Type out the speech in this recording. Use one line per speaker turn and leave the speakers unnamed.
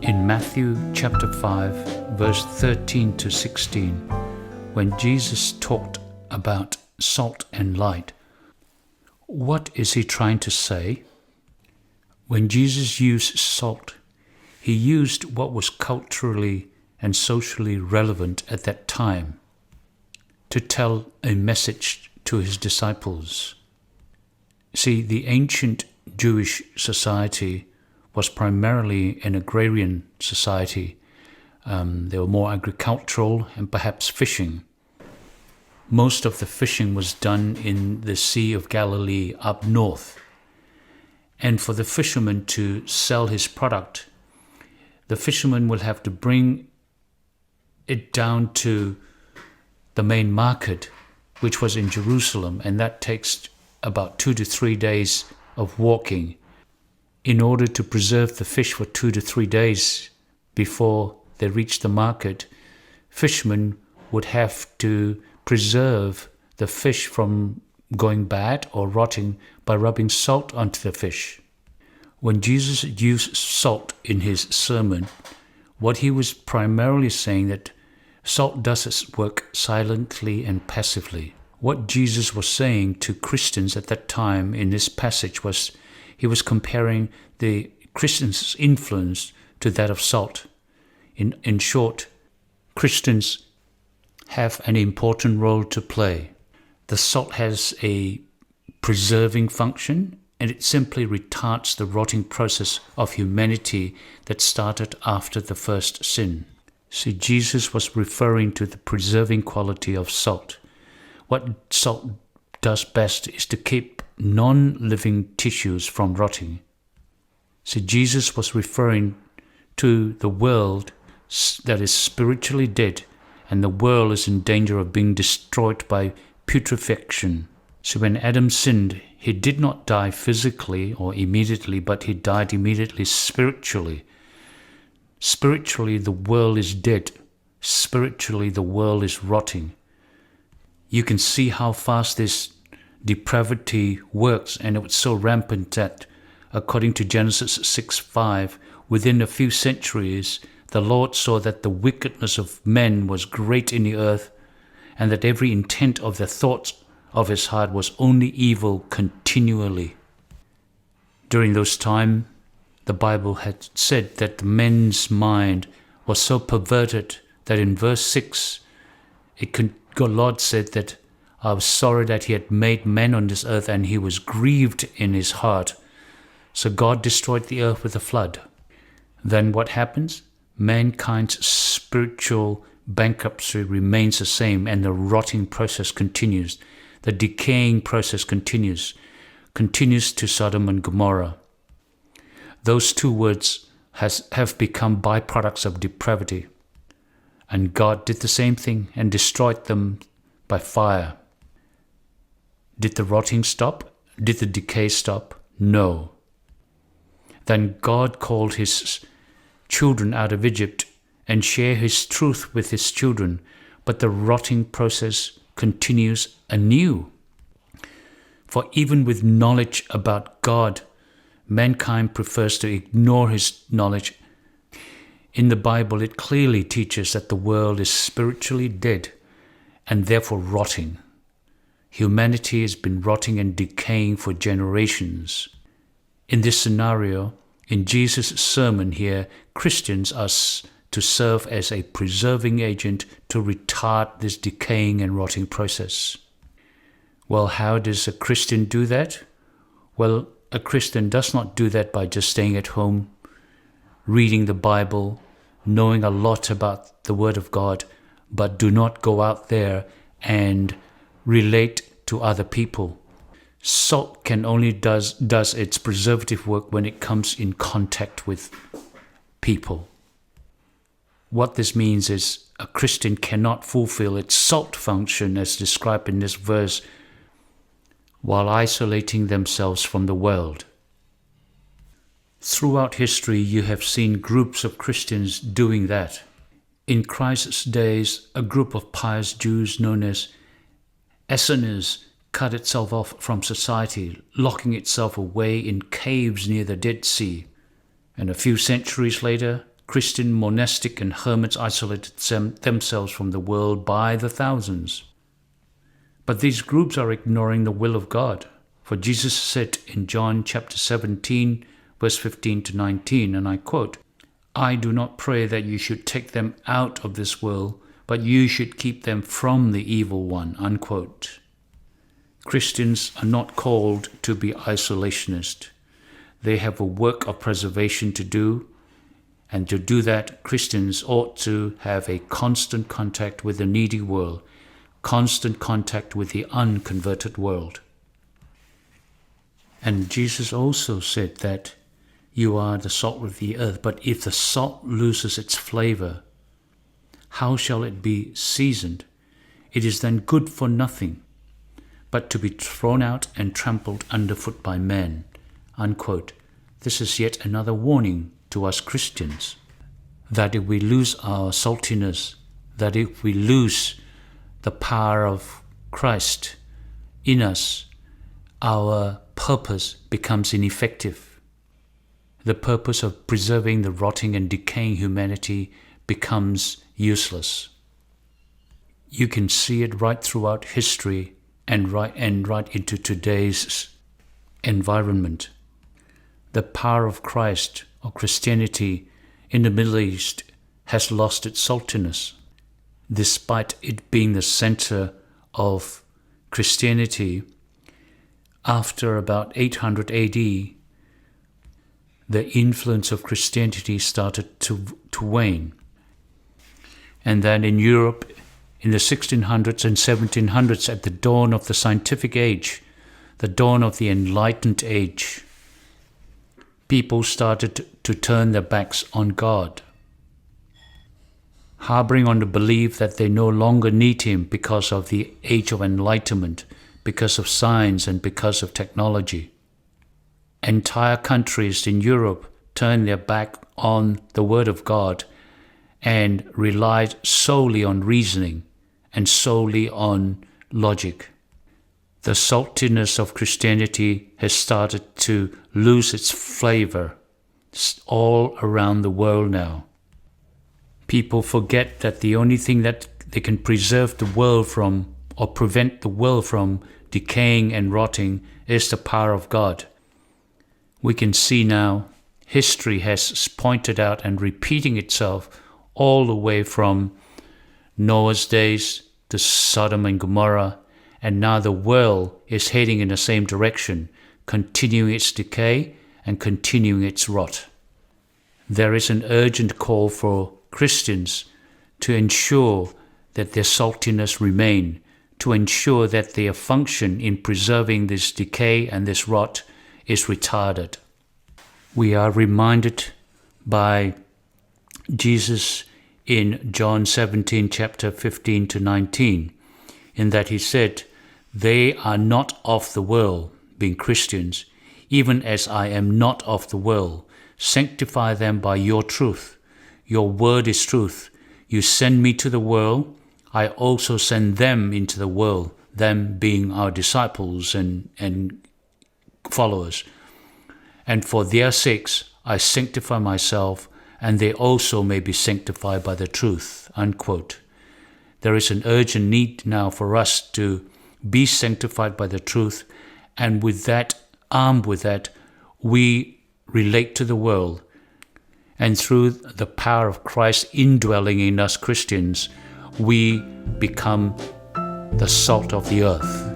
In Matthew chapter 5, verse 13 to 16, when Jesus talked about salt and light, what is he trying to say? When Jesus used salt, he used what was culturally and socially relevant at that time to tell a message to his disciples. See, the ancient Jewish society was primarily an agrarian society. They were more agricultural and perhaps fishing. Most of the fishing was done in the Sea of Galilee up north. And for the fisherman to sell his product, the fisherman will have to bring it down to the main market, which was in Jerusalem, and that takes about 2 to 3 days of walking. In order to preserve the fish for 2 to 3 days before they reach the market, fishermen would have to preserve the fish from going bad or rotting by rubbing salt onto the fish. When Jesus used salt in his sermon, what he was primarily saying that salt does its work silently and passively. What Jesus was saying to Christians at that time in this passage was he was comparing the Christians' influence to that of salt. In short, Christians have an important role to play. The salt has a preserving function, and it simply retards the rotting process of humanity that started after the first sin. See, Jesus was referring to the preserving quality of salt. What salt does best is to keep non-living tissues from rotting. See, Jesus was referring to the world that is spiritually dead, and the world is in danger of being destroyed by putrefaction. So when Adam sinned, he did not die physically or immediately, but he died immediately spiritually. Spiritually, the world is dead. Spiritually, the world is rotting. You can see how fast this depravity works, and it was so rampant that, according to Genesis 6:5, within a few centuries, the Lord saw that the wickedness of men was great in the earth, and that every intent of the thoughts of his heart was only evil continually. During those times, the Bible had said that men's mind was so perverted that in verse 6, God said that I was sorry that he had made men on this earth, and he was grieved in his heart. So God destroyed the earth with a flood. Then what happens? Mankind's spiritual bankruptcy remains the same, and the rotting process continues. The decaying process continues to Sodom and Gomorrah. Those two words have become byproducts of depravity. And God did the same thing and destroyed them by fire. Did the rotting stop? Did the decay stop? No. Then God called his children out of Egypt and shared his truth with his children, but the rotting process continues anew. For even with knowledge about God, mankind prefers to ignore his knowledge. In the Bible, it clearly teaches that the world is spiritually dead and therefore rotting. Humanity has been rotting and decaying for generations. In this scenario, in Jesus' sermon here, Christians are to serve as a preserving agent to retard this decaying and rotting process. Well, how does a Christian do that? Well, a Christian does not do that by just staying at home, reading the Bible, knowing a lot about the Word of God, but do not go out there and relate to other people. Salt can only does its preservative work when it comes in contact with people. What this means is a Christian cannot fulfill its salt function as described in this verse while isolating themselves from the world. Throughout history, you have seen groups of Christians doing that. In Christ's days, a group of pious Jews known as Essenes cut itself off from society, locking itself away in caves near the Dead Sea. And a few centuries later, Christian monastic and hermits isolated themselves from the world by the thousands. But these groups are ignoring the will of God. For Jesus said in John chapter 17, verse 15 to 19, and I quote, "I do not pray that you should take them out of this world, but you should keep them from the evil one," unquote. Christians are not called to be isolationist. They have a work of preservation to do, and to do that, Christians ought to have a constant contact with the needy world, constant contact with the unconverted world. And Jesus also said that you are the salt of the earth, but if the salt loses its flavor, how shall it be seasoned? It is then good for nothing, but to be thrown out and trampled underfoot by men, unquote. This is yet another warning to us Christians, that if we lose our saltiness, that if we lose the power of Christ in us, our purpose becomes ineffective. The purpose of preserving the rotting and decaying humanity becomes useless. You can see it right throughout history and right into today's environment. The power of Christ or Christianity in the Middle East has lost its saltiness. Despite it being the center of Christianity, after about 800 AD, the influence of Christianity started to wane. And then in Europe, in the 1600s and 1700s, at the dawn of the scientific age, the dawn of the enlightened age, people started to turn their backs on God, harboring on the belief that they no longer need Him because of the age of enlightenment, because of science and because of technology. Entire countries in Europe turned their back on the Word of God and relied solely on reasoning and solely on logic. The saltiness of Christianity has started to lose its flavor all around the world now. People forget that the only thing that they can preserve the world from or prevent the world from decaying and rotting is the power of God. We can see now history has pointed out and repeating itself all the way from Noah's days to Sodom and Gomorrah, and now the world is heading in the same direction, continuing its decay and continuing its rot. There is an urgent call for Christians to ensure that their saltiness remain, to ensure that their function in preserving this decay and this rot is retarded. We are reminded by Jesus in John 17, chapter 15 to 19, in that He said, "They are not of the world," being Christians, "even as I am not of the world. Sanctify them by your truth. Your word is truth. You send me to the world, I also send them into the world," them being our disciples and followers. "And for their sakes I sanctify myself, and they also may be sanctified by the truth," unquote. There is an urgent need now for us to be sanctified by the truth, and with that, armed with that, we relate to the world. And through the power of Christ indwelling in us Christians, we become the salt of the earth.